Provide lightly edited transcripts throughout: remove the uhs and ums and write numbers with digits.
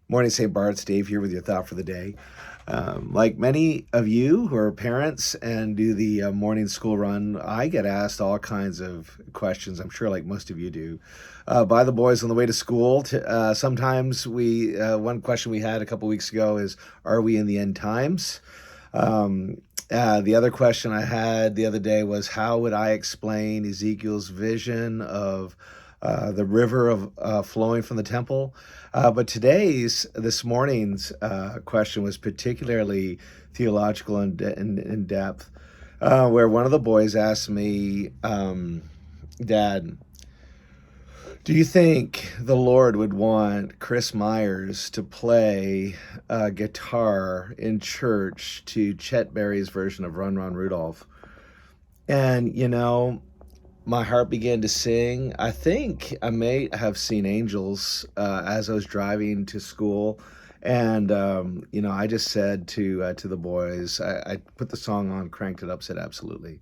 Morning, St. Bart's. Dave here with your thought for the day. Like many of you who are parents and do the morning school run, I get asked all kinds of questions. I'm sure, like most of you do, by the boys on the way to school. Sometimes one question we had a couple weeks ago is, "Are we in the end times?" The other question I had the other day was, how would I explain Ezekiel's vision of the river of flowing from the temple? But this morning's question was particularly theological and in depth, where one of the boys asked me, Dad, do you think the Lord would want Chris Myers to play guitar in church to Chet Berry's version of Run, Run, Rudolph? And, my heart began to sing. I think I may have seen angels as I was driving to school. And, I just said to the boys, I put the song on, cranked it up, said, absolutely.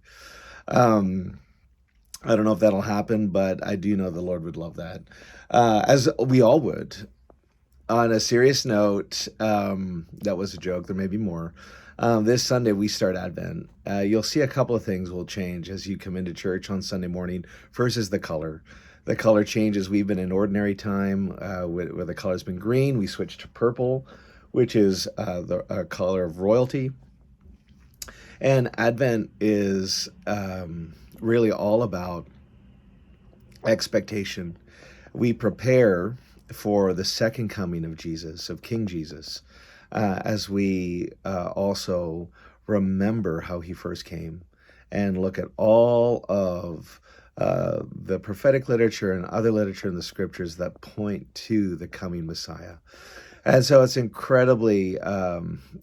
I don't know if that'll happen, but I do know the Lord would love that, as we all would. On a serious note, that was a joke. There may be more. This Sunday, we start Advent. You'll see a couple of things will change as you come into church on Sunday morning. First is the color. The color changes. We've been in ordinary time where the color's been green. We switch to purple, which is the color of royalty. And Advent is really all about expectation. We prepare for the second coming of Jesus, of King Jesus, as we also remember how he first came and look at all of the prophetic literature and other literature in the scriptures that point to the coming Messiah. And so it's incredibly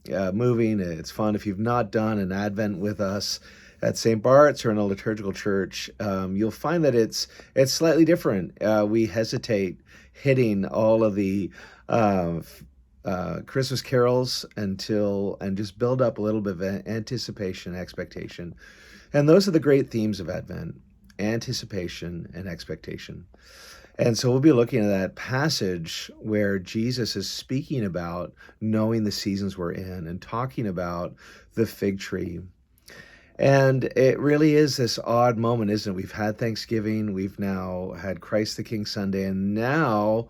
moving. It's fun. If you've not done an Advent with us at St. Bart's or in a liturgical church, you'll find that it's slightly different. We hesitate hitting all of the Christmas carols and just build up a little bit of anticipation, expectation. And those are the great themes of Advent: anticipation and expectation. And so we'll be looking at that passage where Jesus is speaking about knowing the seasons we're in and talking about the fig tree. And it really is this odd moment, isn't it? We've had Thanksgiving, we've now had Christ the King Sunday, and now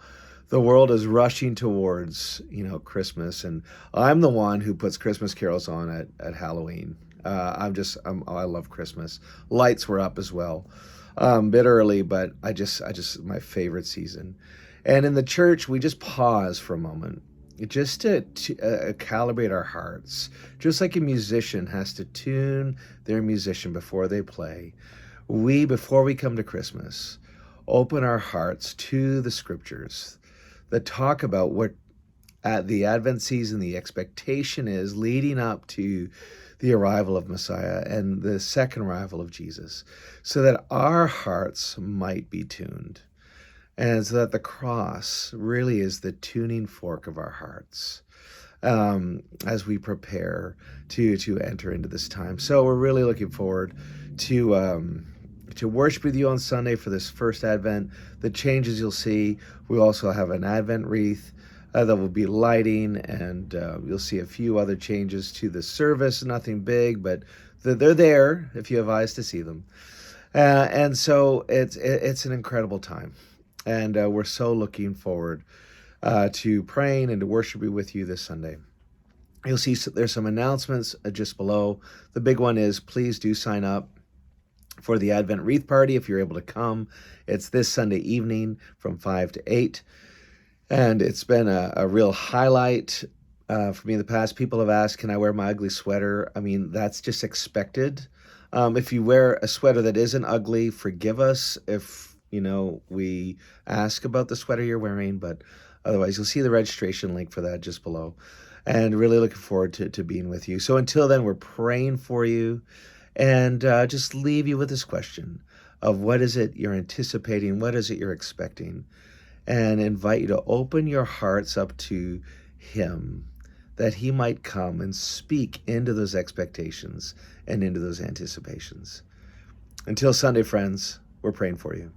the world is rushing towards, Christmas. And I'm the one who puts Christmas carols on at Halloween. I love Christmas. Lights were up as well. A bit early, but I just my favorite season. And in the church, we just pause for a moment, just to calibrate our hearts, just like a musician has to tune their musician before they play. Before we come to Christmas, open our hearts to the scriptures that talk about what at the Advent season the expectation is leading up to the arrival of Messiah and the second arrival of Jesus, so that our hearts might be tuned, and so that the cross really is the tuning fork of our hearts as we prepare to enter into this time. So we're really looking forward to worship with you on Sunday for this first Advent. The changes you'll see, we also have an Advent wreath that will be lighting, and you'll see a few other changes to the service. Nothing big, but they're there if you have eyes to see them. And so it's an incredible time, and we're so looking forward to praying and to worshiping with you this Sunday. You'll see there's some announcements just below. The big one is, please do sign up for the Advent wreath party if you're able to come. It's this Sunday evening from 5 to 8. And it's been a real highlight for me in the past. People have asked, can I wear my ugly sweater? I mean, that's just expected. If you wear a sweater that isn't ugly, forgive us if, we ask about the sweater you're wearing. But otherwise, you'll see the registration link for that just below. And really looking forward to being with you. So until then, we're praying for you. And just leave you with this question of, what is it you're anticipating? What is it you're expecting? And invite you to open your hearts up to him, that he might come and speak into those expectations and into those anticipations. Until Sunday, friends, we're praying for you.